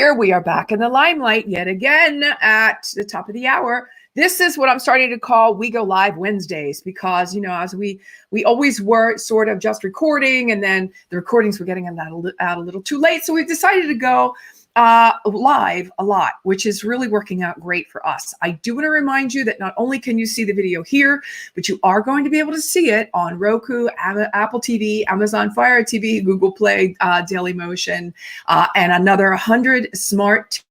here. We are back in the limelight yet again at the top of the hour. This is what I'm starting to call We Go Live Wednesdays, because, you know, as we always were sort of just recording, and then the recordings were getting out a little too late. So we've decided to go live a lot, which is really working out great for us. I do want to remind you that not only can you see the video here, but you are going to be able to see it on Roku, Apple TV, Amazon Fire TV, Google Play, Dailymotion, and another 100 smart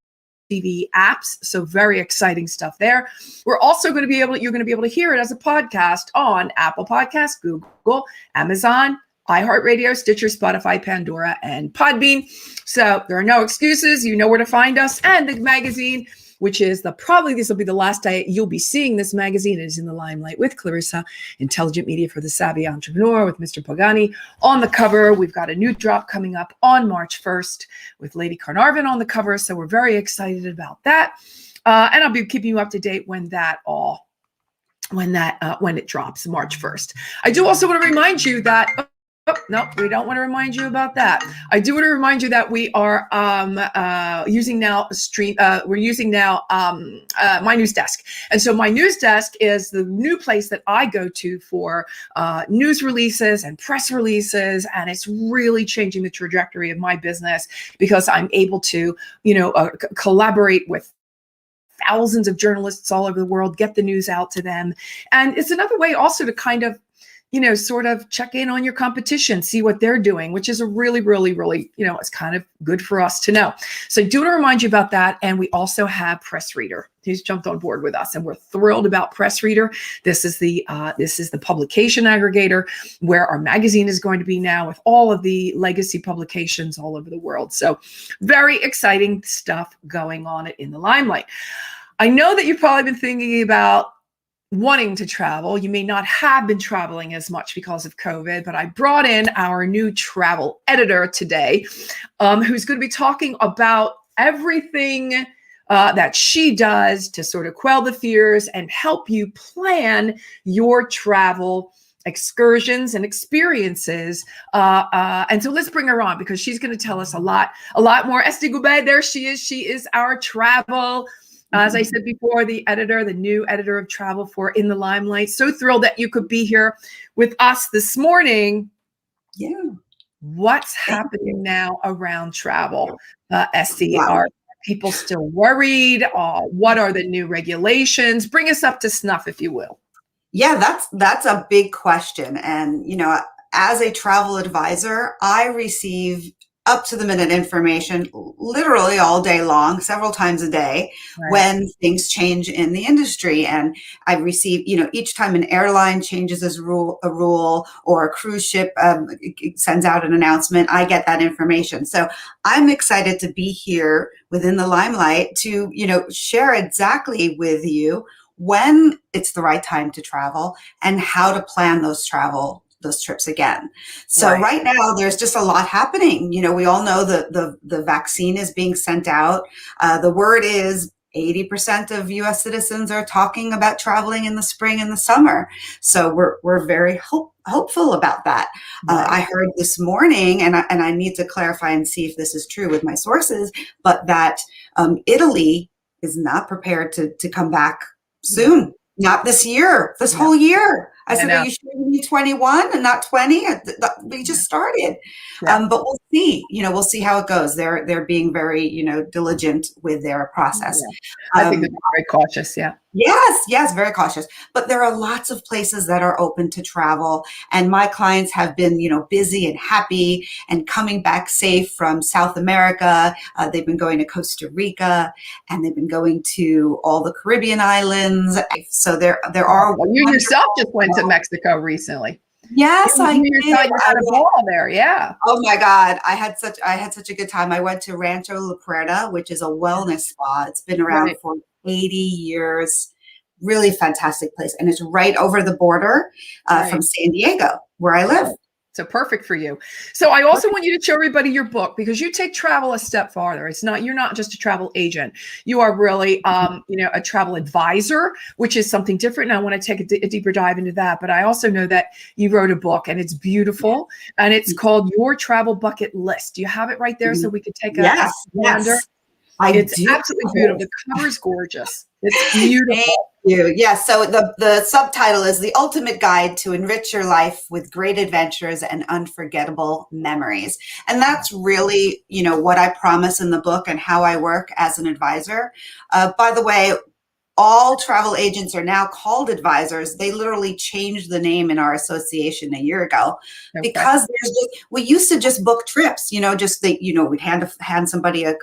TV apps. So very exciting stuff there. We're also going to be able, you're going to be able to hear it as a podcast on Apple Podcasts, Google, Amazon, iHeartRadio, Stitcher, Spotify, Pandora, and Podbean. So there are no excuses. You know where to find us. And the magazine, which is probably this will be the last day you'll be seeing this magazine. It is in the limelight with Clarissa, Intelligent Media for the Savvy Entrepreneur, with Mr. Pagani on the cover. We've got a new drop coming up on March 1st with Lady Carnarvon on the cover. So we're very excited about that. And I'll be keeping you up to date when it drops March 1st. I do also want to remind you that no, we don't want to remind you about that. I do want to remind you that we are using now My News Desk. And so My News Desk is the new place that I go to for news releases and press releases. And it's really changing the trajectory of my business, because I'm able to, collaborate with thousands of journalists all over the world, get the news out to them. And it's another way also to kind of, sort of check in on your competition, see what they're doing, which is a really, really, really, it's kind of good for us to know. So I do want to remind you about that. And we also have Press Reader, who's jumped on board with us, and we're thrilled about Press Reader. This is the publication aggregator where our magazine is going to be now, with all of the legacy publications all over the world. So very exciting stuff going on in the limelight. I know that you've probably been thinking about wanting to travel. You may not have been traveling as much because of COVID, but I brought in our new travel editor today, who's going to be talking about everything that she does to sort of quell the fears and help you plan your travel excursions and experiences. And so let's bring her on, because she's going to tell us a lot more. Estee Gubbay, there she is. She is our travel, as I said before, the new editor of travel for In the Limelight. So thrilled that you could be here with us this morning. Yeah. What's happening now around travel, Estee? Are people still worried? What are the new regulations? Bring us up to snuff, if you will. Yeah, that's a big question. And, as a travel advisor, I receive up to the minute information literally all day long, several times a day, right, when things change in the industry. And I receive, each time an airline changes a rule, or a cruise ship sends out an announcement, I get that information. So I'm excited to be here within the limelight to, share exactly with you when it's the right time to travel and how to plan those trips again. So right now there's just a lot happening. We all know the vaccine is being sent out. The word is 80% of US citizens are talking about traveling in the spring and the summer. So we're very hopeful about that. I heard this morning, and I need to clarify and see if this is true with my sources, but that Italy is not prepared to come back soon. Not this year, this whole year. I said, are you sure you need 21 and not 20? We just started. Yeah. But we'll see, we'll see how it goes. They're being very, diligent with their process. Yeah. I think they're very cautious. Yeah. Yes, very cautious. But there are lots of places that are open to travel. And my clients have been, busy and happy and coming back safe from South America. They've been going to Costa Rica, and they've been going to all the Caribbean islands. So there are. Well, you yourself just went to Mexico recently. Yes, I did. You had a ball there, yeah. Oh my God, I had such a good time. I went to Rancho La Puerta, which is a wellness spa. It's been around for 80 years. Really fantastic place, and it's right over the border from San Diego, where I live. So perfect for you. So I also want you to show everybody your book, because you take travel a step farther. You're not just a travel agent. You are really, a travel advisor, which is something different. And I want to take a deeper dive into that. But I also know that you wrote a book, and it's beautiful, and it's called Your Travel Bucket List. Do you have it right there so we could take a gander? I It's do. absolutely beautiful. The cover is gorgeous. It's beautiful. You. Yes. So the subtitle is The Ultimate Guide to Enrich Your Life with Great Adventures and Unforgettable Memories. And that's really, what I promise in the book and how I work as an advisor. By the way, all travel agents are now called advisors. They literally changed the name in our association a year ago because we used to just book trips, we'd hand somebody a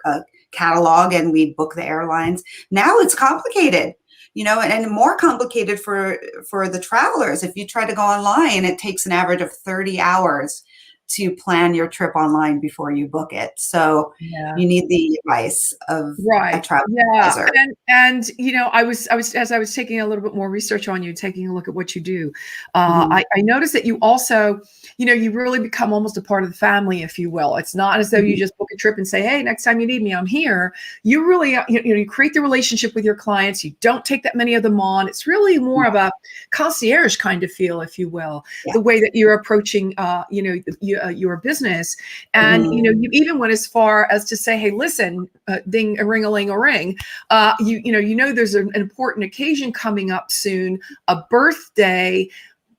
catalog and we'd book the airlines. Now it's complicated, and more complicated for the travelers. If you try to go online, it takes an average of 30 hours to plan your trip online before you book it. So you need the advice of a travel advisor. And I was as I was taking a little bit more research on you, taking a look at what you do, I noticed that you also, you really become almost a part of the family, if you will. It's not as though you just book a trip and say, hey, next time you need me, I'm here. You really, you create the relationship with your clients. You don't take that many of them on. It's really more of a concierge kind of feel, if you will, the way that you're approaching, your business. And, you even went as far as to say, hey, listen, ding, a ring-a-ling-a-ring. There's an important occasion coming up soon, a birthday.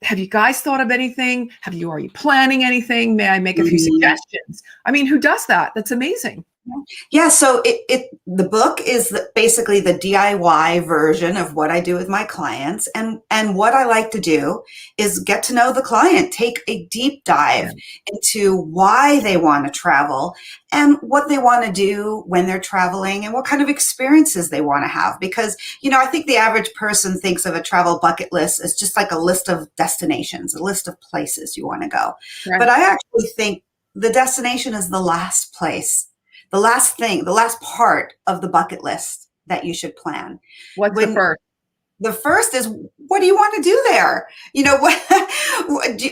Have you guys thought of anything? Are you planning anything? May I make a few suggestions? I mean, who does that? That's amazing. Yeah, so the book is basically the DIY version of what I do with my clients. And what I like to do is get to know the client, take a deep dive into why they want to travel and what they want to do when they're traveling and what kind of experiences they want to have. Because, I think the average person thinks of a travel bucket list as just like a list of destinations, a list of places you want to go. Right. But I actually think the destination is the last place. The last thing, the last part of the bucket list that you should plan. What's the first? The first is, what do you want to do there?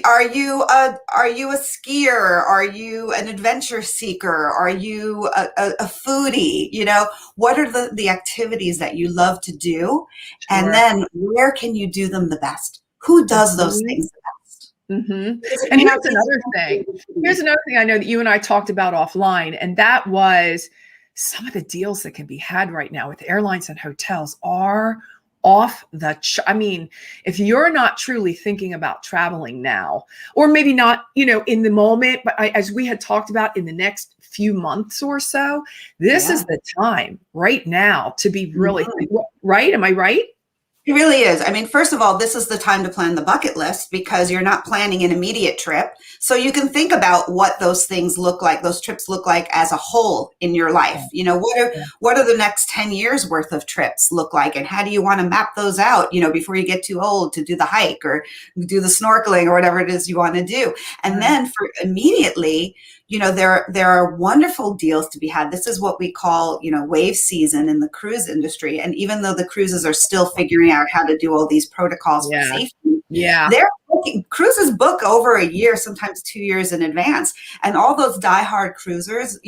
Are you a skier? Are you an adventure seeker? Are you a foodie? What are the activities that you love to do? Sure. And then where can you do them the best? Who does those things the best? And here's another thing. Here's another thing I know that you and I talked about offline, and that was some of the deals that can be had right now with airlines and hotels are off the if you're not truly thinking about traveling now, or maybe not, in the moment, but as we had talked about, in the next few months or so, this is the time right now to be really right. Am I right? It really is. I mean, first of all, this is the time to plan the bucket list because you're not planning an immediate trip. So you can think about what those things look like, those trips look like as a whole in your life. What are the next 10 years worth of trips look like? And how do you want to map those out, before you get too old to do the hike or do the snorkeling or whatever it is you want to do. And then for immediately, there are wonderful deals to be had. This is what we call, wave season in the cruise industry. And even though the cruises are still figuring out how to do all these protocols for safety, cruises book over a year, sometimes 2 years in advance. And all those diehard cruisers,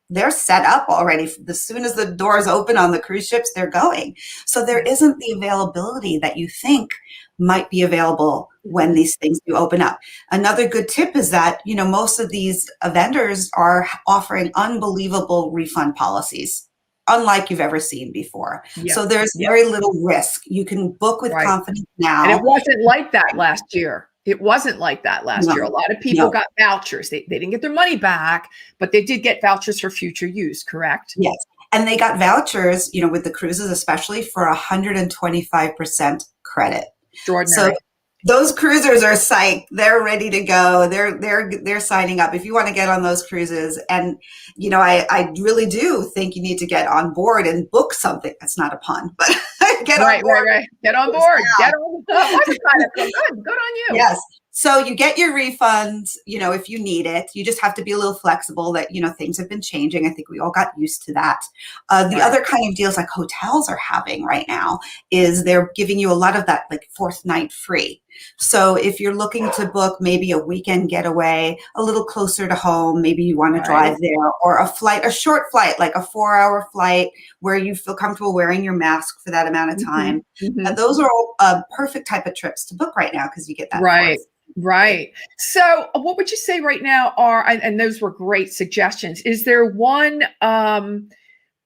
they're set up already. As soon as the doors open on the cruise ships, they're going. So there isn't the availability that you think might be available when these things do open up. Another good tip is that, most of these vendors are offering unbelievable refund policies, unlike you've ever seen before. So there's very little risk. You can book with confidence now. And it wasn't like that last year. It wasn't like that last year. A lot of people got vouchers. They didn't get their money back, but they did get vouchers for future use, correct? Yes. And they got vouchers, with the cruises, especially for 125% credit. Extraordinary. So those cruisers are psyched. They're ready to go. They're signing up if you want to get on those cruises. And, I really do think you need to get on board and book something. That's not a pun, but get on board. Right. Get on board. Get on board. Good on you. Yes. So you get your refunds, if you need it. You just have to be a little flexible that, things have been changing. I think we all got used to that. The other kind of deals like hotels are having right now is they're giving you a lot of that like fourth night free. So if you're looking to book maybe a weekend getaway, a little closer to home, maybe you want to drive there, or a short flight, like a 4-hour flight where you feel comfortable wearing your mask for that amount of time. Those are all a perfect type of trips to book right now because you get that. Right. So what would you say right now and those were great suggestions. Is there one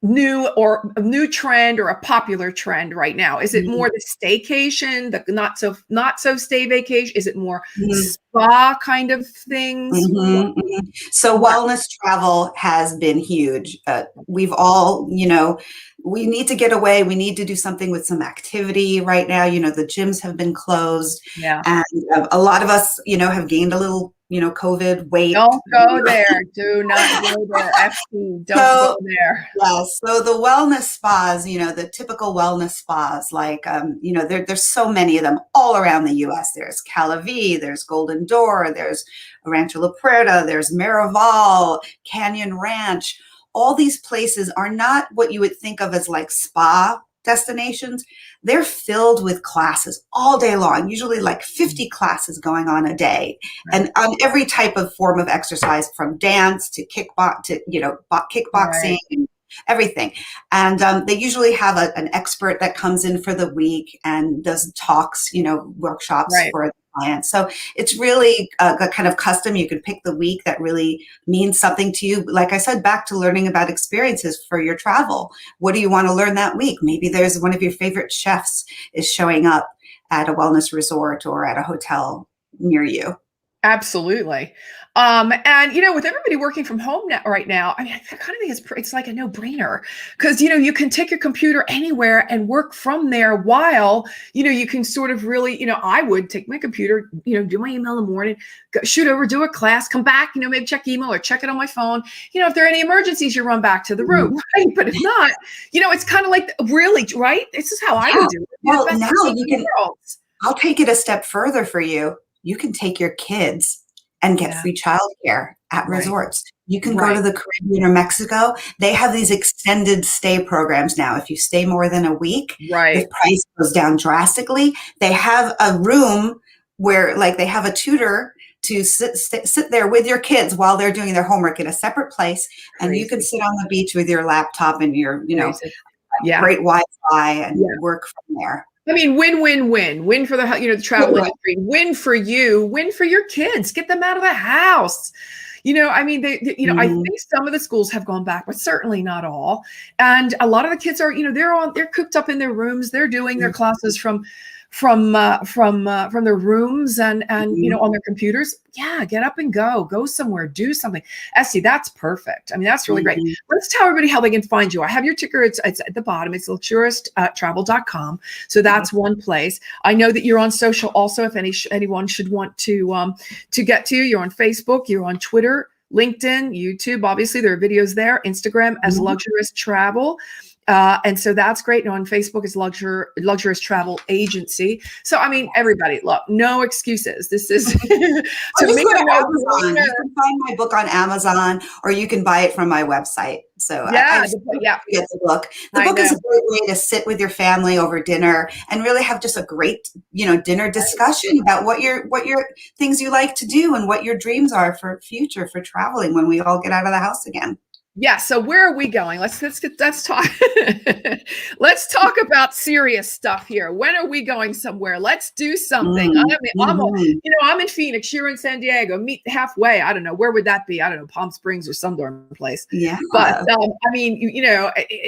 new trend or a popular trend right now? Is it more the staycation, the not so stay vacation? Is it more Mhm. spa kind of things? Mhm, mhm. So What? wellness travel has been huge. We've all, we need to get away. We need to do something with some activity right now. The gyms have been closed, Yeah. and a lot of us, have gained a little, COVID weight. Don't go there. Do not go there. Estee, don't go So there. yes. So the wellness spas, the typical wellness spas, like, there's so many of them all around the U.S. There's Calavi, there's Golden Door, there's Rancho La Puerta, there's Miraval, Canyon Ranch. All these places are not what you would think of as like spa destinations. They're filled with classes all day long, usually like 50 classes going on a day, Right. and on every type of form of exercise, from dance to kickboxing, Right. and everything. And they usually have an expert that comes in for the week and does talks, workshops Right. for the clients. So it's really a kind of custom. You can pick the week that really means something to you. Like I said, back to learning about experiences for your travel. What do you want to learn that week? Maybe there's one of your favorite chefs is showing up at a wellness resort or at a hotel near you. Absolutely. And with everybody working from home now, right now, I mean, I kind of think it's like a no-brainer because you can take your computer anywhere and work from there while you can sort of really I would take my computer, do my email in the morning, shoot over, do a class, come back, maybe check email or check it on my phone. If there are any emergencies, you run back to the room, right? But if not, it's kind of like really, right? This is how I Yeah. would do it. Well, Best now of both you can. worlds. I'll take it a step further for you. You can take your kids and get Yeah. free childcare at Right. resorts. You can go Right. to the Caribbean or Mexico. They have these extended stay programs now. If you stay more than a week, the Right. price goes down drastically. They have a room where, like, they have a tutor to sit there with your kids while they're doing their homework in a separate place, and you can Crazy. sit on the beach with your laptop and your, Crazy. Yeah. great Wi-Fi and Yeah. work from there. I mean, win, win, win. Win for the travel Right. industry. Win for you. Win for your kids. Get them out of the house. I mean, I Mhm. think some of the schools have gone back, but certainly not all. And a lot of the kids are, they're cooped up in their rooms. They're doing their classes from their rooms and Mhm. on their computers. Yeah, get up and go somewhere, do something. Essie, that's perfect. I mean, that's really great. Mhm. Let's tell everybody how they can find you. I have your ticker. It's at the bottom. It's luxurioustravel.com. So that's one place. I know that you're on social also. If anyone should want to get to you, you're on Facebook, you're on Twitter, LinkedIn, YouTube. Obviously, there are videos there. Instagram as Mhm. Luxurious Travel. And so that's great. And on Facebook is Luxurious Travel Agency. So, I mean, everybody, look, no excuses. This is Or to just me go to a Amazon. no-brainer. You can find my book on Amazon, or you can buy it from my website. So Yeah, I yeah, get the book. The I book is know. a great way to sit with your family over dinner and really have just a great, dinner discussion about what your things you like to do and what your dreams are for future for traveling when we all get out of the house again. Yeah. So where are we going? Let's talk. Let's talk about serious stuff here. When are we going somewhere? Let's do something. Mm. Mhm. I'm in Phoenix. You're in San Diego. Meet halfway. I don't know, where would that be? I don't know, Palm Springs or some darn place. Yeah. But I mean,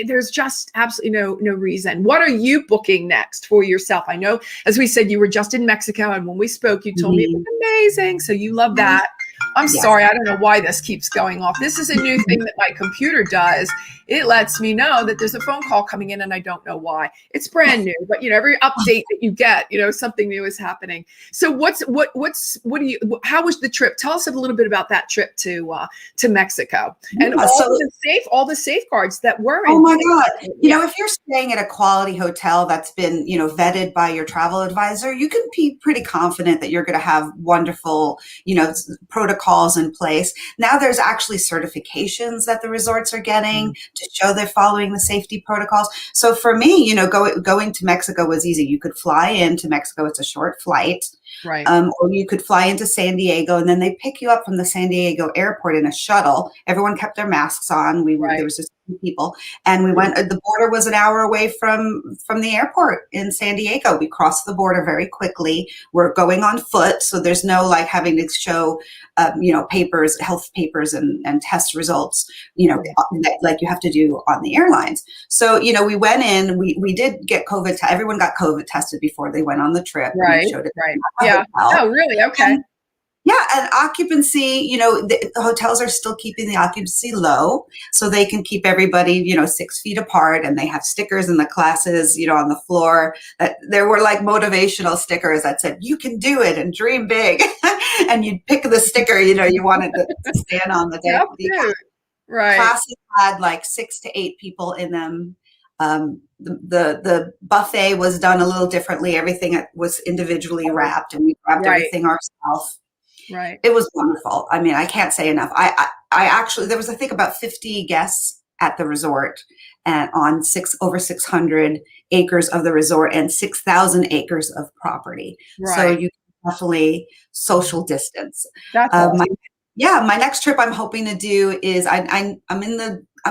there's just absolutely no reason. What are you booking next for yourself? I know, as we said, you were just in Mexico, and when we spoke, you told me it was amazing. So you love that. I'm Yes. sorry, I don't know why this keeps going off. This is a new thing that my computer does. It lets me know that there's a phone call coming in and I don't know why. It's brand new, but every update that you get, something new is happening. So how was the trip? Tell us a little bit about that trip to Mexico and Yeah, all the safeguards that were in oh my place. God. Yeah. If you're staying at a quality hotel that's been, vetted by your travel advisor, you can be pretty confident that you're going to have wonderful, protocols in place. Now there's actually certifications that the resorts are getting to show they're following the safety protocols. So for me, going to Mexico was easy. You could fly into Mexico. It's a short flight. Right. Or you could fly into San Diego and then they pick you up from the San Diego airport in a shuttle. Everyone kept their masks on. There Right. was just people, and we went. The border was an hour away from the airport in San Diego. We crossed the border very quickly. We're going on foot, so there's no like having to show, papers, health papers, and test results. Like you have to do on the airlines. So we went in. We did get COVID. Everyone got COVID tested before they went on the trip. Right. We showed it Right. at the Yeah. hotel. Oh, really? Okay. And occupancy, the hotels are still keeping the occupancy low so they can keep everybody, 6 feet apart, and they have stickers in the classes, on the floor that there were like motivational stickers that said, you can do it and dream big. And you'd pick the sticker, you wanted to stand on the day. Yep, dude. Right. Classes had like 6 to 8 people in them. The buffet was done a little differently. Everything was individually wrapped, and we grabbed everything ourselves. Right. It was wonderful. I mean, I can't say enough. I actually, there was, I think, about 50 guests at the resort, and on over 600 acres of the resort and 6,000 acres of property. Right. So you can definitely social distance. That's awesome. My next trip I'm hoping to do is I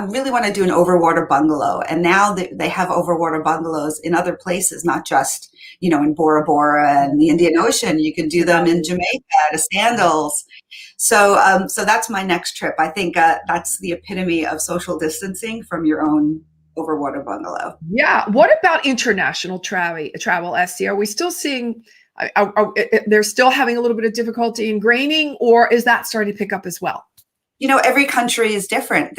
really want to do an overwater bungalow. And now they have overwater bungalows in other places, not just, in Bora Bora and the Indian Ocean. You can do them in Jamaica, the Sandals. So that's my next trip. I think that's the epitome of social distancing from your own overwater bungalow. Yeah. What about international travel, Estee? Are we still seeing, they're still having a little bit of difficulty ingraining, or is that starting to pick up as well? Every country is different.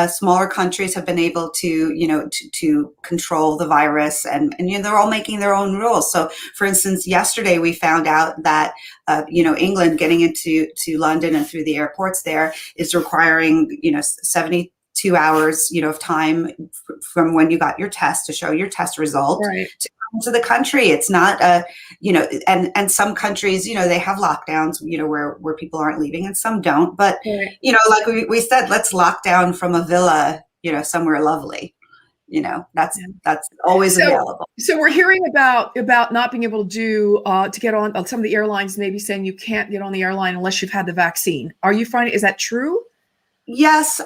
Smaller countries have been able to, to control the virus, and they're all making their own rules. So, for instance, yesterday we found out that, England getting into London and through the airports there is requiring, 72 hours, of time from when you got your test to show your test result to come to the country. It's not and some countries, they have lockdowns, where people aren't leaving, and some don't. But, like we said, let's lock down from a villa, somewhere lovely. That's always available. So we're hearing about not being able to get on some of the airlines, maybe saying you can't get on the airline unless you've had the vaccine. Are you finding, is that true? Yes.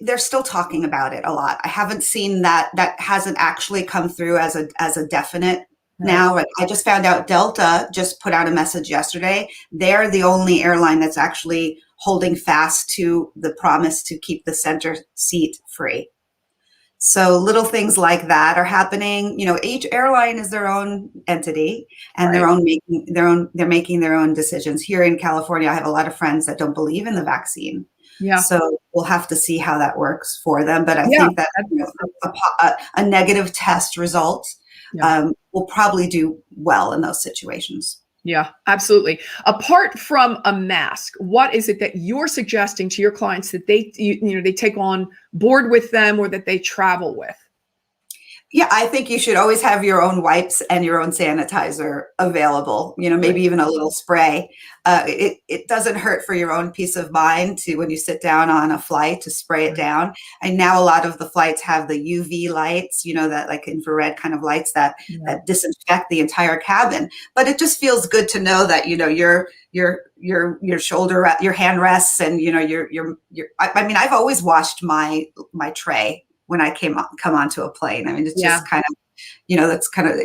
They're still talking about it a lot. I haven't seen that hasn't actually come through as a definite now. Like, I just found out Delta just put out a message yesterday. They're the only airline that's actually holding fast to the promise to keep the center seat free. So little things like that are happening. Each airline is their own entity, and they're making their own decisions. Here in California, I have a lot of friends that don't believe in the vaccine. Yeah. So we'll have to see how that works for them. But I think that a negative test result will probably do well in those situations. Yeah, absolutely. Apart from a mask, what is it that you're suggesting to your clients that they take on board with them, or that they travel with? Yeah, I think you should always have your own wipes and your own sanitizer available, maybe even a little spray. It doesn't hurt for your own peace of mind to, when you sit down on a flight, to spray it down. And now a lot of the flights have the UV lights, that like infrared kind of lights that disinfect the entire cabin. But it just feels good to know that, your shoulder, your hand rests, and, I've always washed my tray when I come onto a plane. I mean, it's just kind of, that's kind of,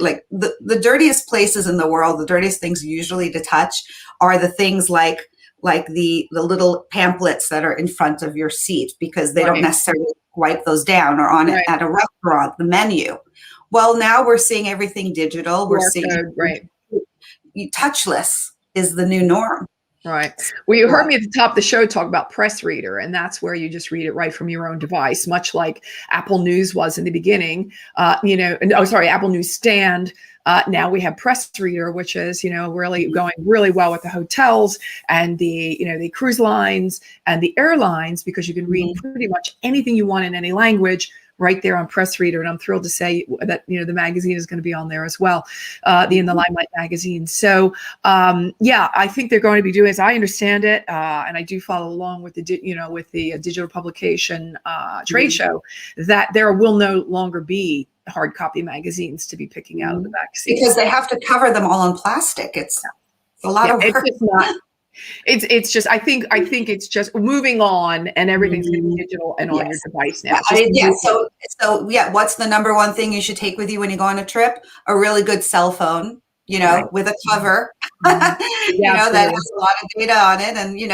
like the dirtiest places in the world, the dirtiest things usually to touch are the things like the little pamphlets that are in front of your seat, because they don't necessarily wipe those down, or on it at a restaurant, the menu. Well, now we're seeing everything digital. We're seeing touchless is the new norm. Right. Well, you heard me at the top of the show talk about Press Reader, and that's where you just read it right from your own device, much like Apple News was in the beginning. Apple Newsstand. Now we have Press Reader, which is, really going really well with the hotels and the cruise lines and the airlines, because you can read pretty much anything you want in any language right there on Press Reader. And I'm thrilled to say that, the magazine is going to be on there as well, in the Limelight magazine. So, I think they're going to be doing, as I understand it, and I do follow along with the digital publication trade show, that there will no longer be hard copy magazines to be picking out of the back seat. Because they have to cover them all in plastic. It's a lot of work. It's just not. It's just, I think it's just moving on, and everything's going to be digital and on your device now. So what's the number one thing you should take with you when you go on a trip? A really good cell phone, with a cover, that has a lot of data on it. And, you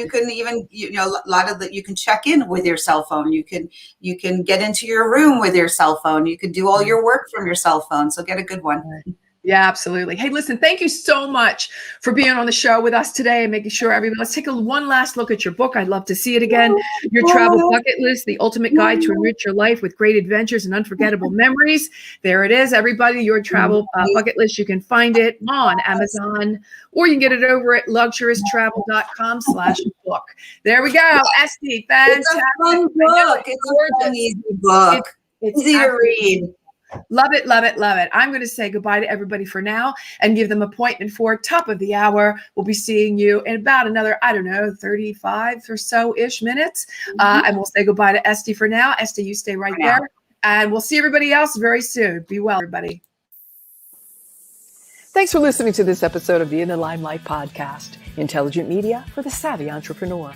can even, you can check in with your cell phone. You can get into your room with your cell phone. You can do all your work from your cell phone. So get a good one. Yeah, absolutely. Hey, listen, thank you so much for being on the show with us today and making sure everybody, let's take one last look at your book. I'd love to see it again. Your Travel Bucket List, the ultimate guide to enrich your life with great adventures and unforgettable memories. There it is, everybody, your Travel Bucket List. You can find it on Amazon, or you can get it over at luxurioustravel.com/book. There we go. Estee, fantastic. It's a fun book. It's a fun, easy book. It's easy to read. Love it, love it, love it. I'm going to say goodbye to everybody for now and give them appointment for top of the hour. We'll be seeing you in about another, 35 or so-ish minutes. And we'll say goodbye to Estee for now. Estee, you stay right there. And we'll see everybody else very soon. Be well, everybody. Thanks for listening to this episode of the In the Limelight podcast, intelligent media for the savvy entrepreneur.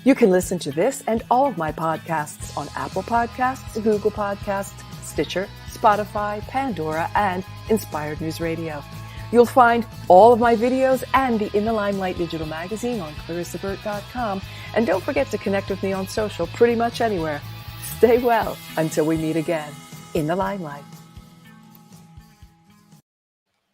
You can listen to this and all of my podcasts on Apple Podcasts, Google Podcasts, Stitcher, Spotify, Pandora, and Inspired News Radio. You'll find all of my videos and the In the Limelight digital magazine on clarissaburt.com. And don't forget to connect with me on social pretty much anywhere. Stay well until we meet again in the Limelight.